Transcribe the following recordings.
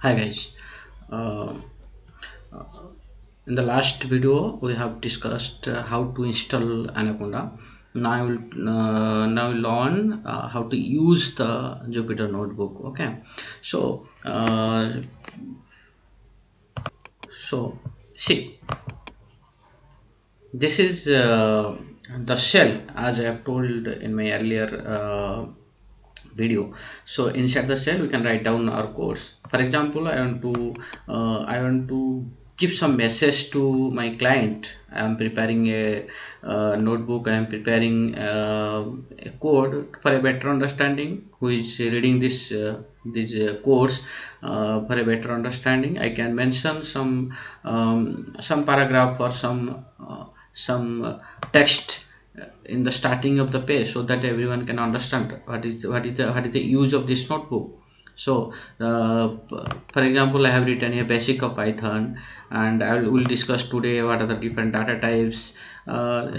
Hi guys. Uh, in the last video, we have discussed how to install Anaconda. Now now we'll learn how to use the Jupyter notebook. Okay, so see, this is the shell, as I have told in my earlier video. So inside the cell we can write down our codes. For example, I want to give some message to my client. I am preparing a notebook. I am preparing a code for a better understanding. Who is reading this codes for a better understanding, I can mention some paragraph or some text in the starting of the page, so that everyone can understand what is the use of this notebook. So for example, I have written a basic of Python, and will discuss today what are the different data types.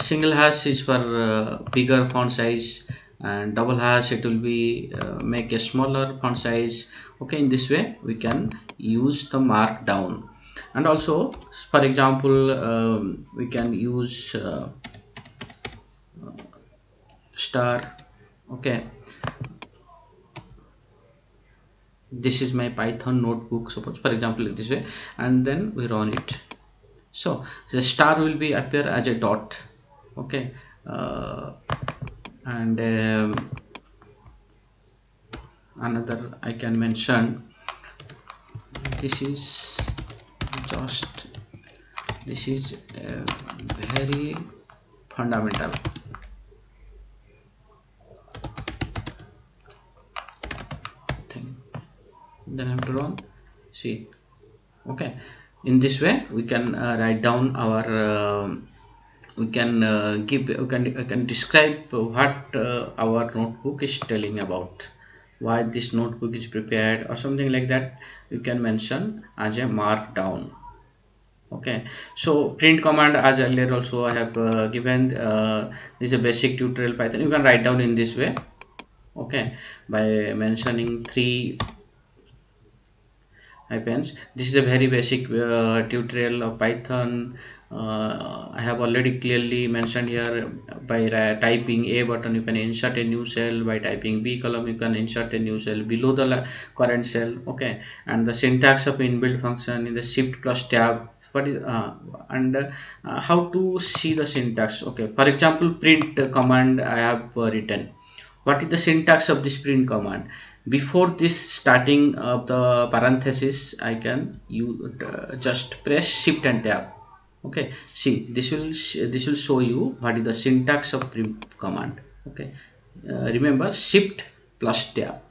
Single hash is for bigger font size, and double hash it will be make a smaller font size. Okay, in this way we can use the markdown. And also, for example, we can use star. Okay, this is my Python notebook, suppose for example like this way, and then we run it. So the star will be appear as a dot. Okay, and another I can mention, this is just this is a very fundamental thing. Then I have to run. See, okay, in this way we can write down our we can we can describe what our notebook is telling about, why this notebook is prepared or something like that. You can mention as a markdown. Okay, so print command, as earlier also I have given, this is a basic tutorial Python. You can write down in this way. Okay, by mentioning three Hi friends, this is a very basic tutorial of Python. I have already clearly mentioned here, by typing A button you can insert a new cell, by typing B column you can insert a new cell below the current cell. Okay, and the syntax of inbuilt function in the shift plus tab. What is and how to see the syntax? Okay, for example, print command I have written. What is the syntax of this print command? Before this starting of the parenthesis, I can you just press shift and tab. Okay, see, this will show you what is the syntax of print command. Okay, remember, shift plus tab.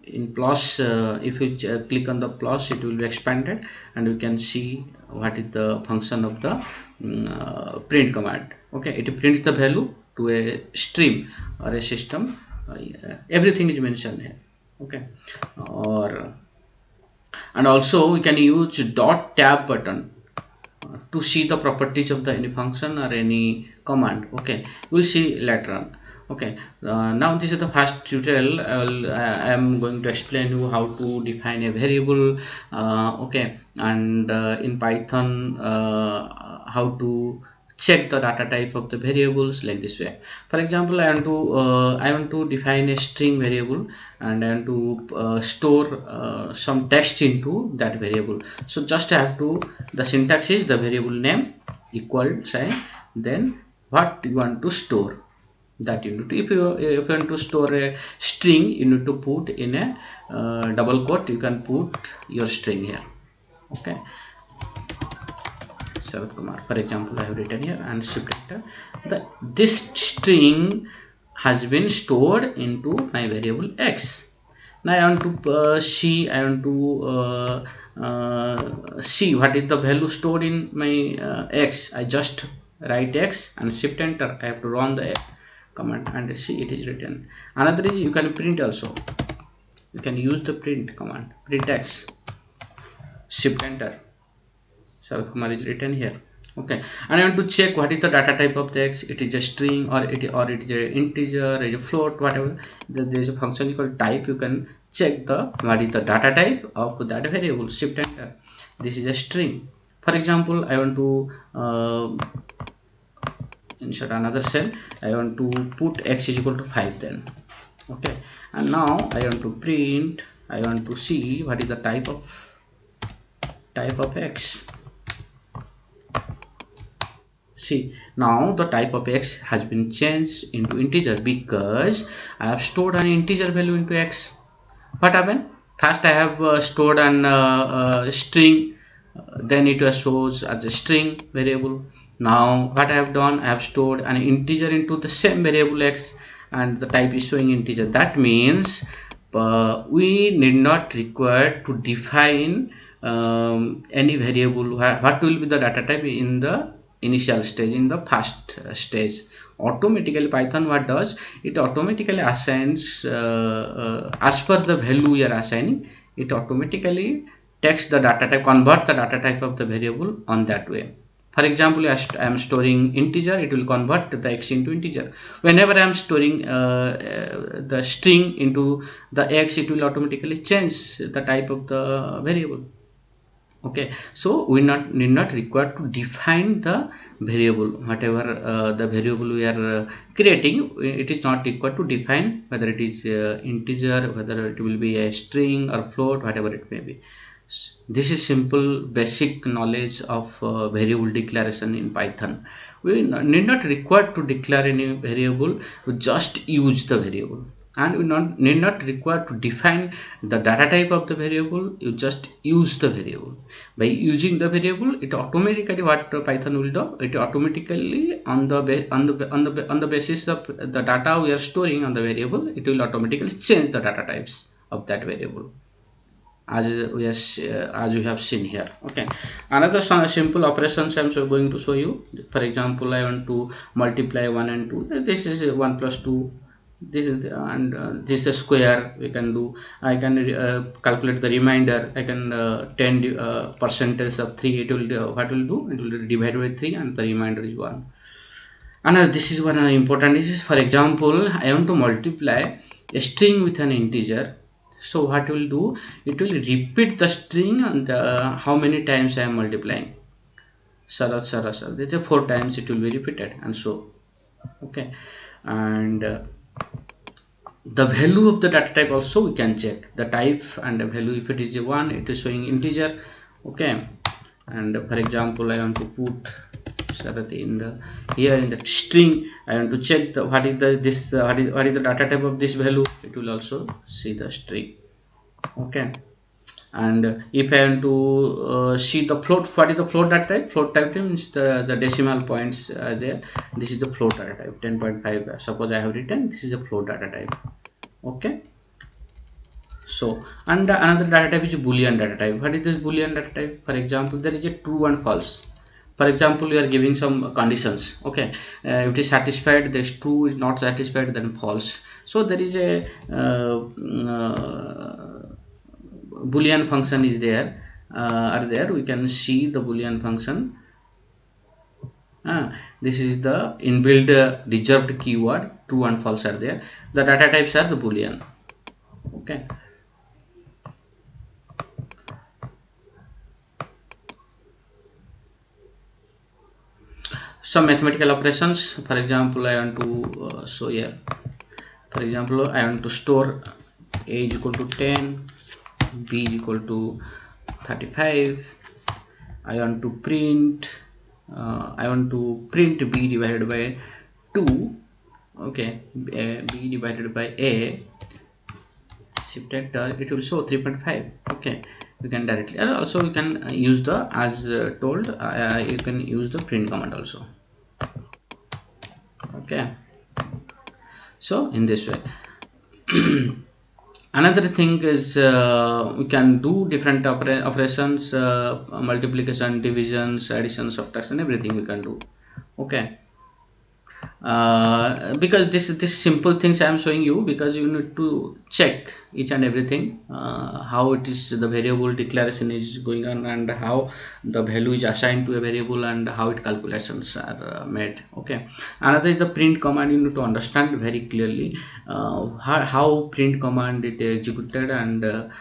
In plus, if you click on the plus, it will be expanded, and you can see what is the function of the print command. Okay, it prints the value to a stream or a system. Everything is mentioned here. Okay, or and also we can use dot tab button to see the properties of the any function or any command. Okay, we'll see later on. Okay, now this is the first tutorial. I am going to explain you how to define a variable. Okay, and in Python, how to check the data type of the variables, like this way. For example, I want to define a string variable, and I want to store some text into that variable. So just I have to, the syntax is the variable name equal sign, then what you want to store, that you need to, if you want to store a string, you need to put in a double quote, you can put your string here. Okay, Sarath Kumar, for example, I have written here, and shift enter. This string has been stored into my variable x. Now I want to see what is the value stored in my x. I just write x and shift enter. I have to run the command and see it is written. Another is, you can print also. You can use the print command, print x, shift enter. Sarath Kumar is written here. Okay, and I want to check what is the data type of the x. It is a string, or it is a integer, or a float, whatever. There is a function called type. You can check the what is the data type of that variable. Shift enter. This is a string. For example, I want to insert another cell. I want to put x is equal to 5 then. Okay, and now I want to print, I want to see what is the type of x. See, now the type of x has been changed into integer because I have stored an integer value into x. What happened? First I have stored an string, then it was shows as a string variable. Now what I have done, I have stored an integer into the same variable x, and the type is showing integer. That means we need not require to define any variable. What will be the data type in the initial stage, in the first stage. Automatically Python what does, it automatically assigns as per the value we are assigning, it automatically takes the data type, convert the data type of the variable on that way. For example, I am storing integer, it will convert the x into integer. Whenever I am storing the string into the x, it will automatically change the type of the variable. Okay, so we need not required to define the variable. Whatever the variable we are creating, it is not required to define whether it is integer, whether it will be a string or float, whatever it may be. This is simple basic knowledge of variable declaration in Python. We need not required to declare any variable, we just use the variable, and we need not required to define the data type of the variable, you just use the variable. By using the variable, it automatically, what Python will do, it automatically on the basis of the data we are storing on the variable, it will automatically change the data types of that variable, as as we have seen here. Okay, another simple operations I'm going to show you. For example, I want to multiply 1 and 2. This is 1 plus 2. This is and this is a square we can do. I can calculate the remainder. I can 10 percentage of 3. It will what will do, it will divide by 3 and the remainder is 1. And this is one important. This is, for example, I want to multiply a string with an integer. So what will do, it will repeat the string and how many times I am multiplying. This is 4 times it will be repeated, and so okay. And the value of the data type also we can check the type and the value. If it is a 1, it is showing integer. Okay, and for example, I want to put in the here in the string, I want to check the what is the this what is the data type of this value, it will also see the string. Okay, and if I want to see the float, what is the float data type? Float data type means the decimal points are there. This is the float data type 10.5. Suppose I have written this is a float data type. Okay, so and another data type is boolean data type. What is this boolean data type? For example, there is a true and false. For example, we are giving some conditions. Okay, if it is satisfied, this true, is not satisfied, then false. So there is a boolean function is there, are there. We can see the boolean function. This is the inbuilt reserved keyword. True and false are there. The data types are the boolean. Okay, some mathematical operations. For example, I want to show here. For example, I want to store a is equal to 10, b is equal to 35. I want to print b divided by 2. Okay, b divided by a. Shift enter, it will show 3.5. Okay, we can directly, and also we can use the, as told, you can use the print command also. Okay, so in this way. Another thing is we can do different operations, multiplication, divisions, addition, subtraction, everything we can do. Okay, because this simple things I am showing you, because you need to check each and everything, how it is the variable declaration is going on, and how the value is assigned to a variable, and how it calculations are made. Okay, another is the print command. You need to understand very clearly how print command it executed, and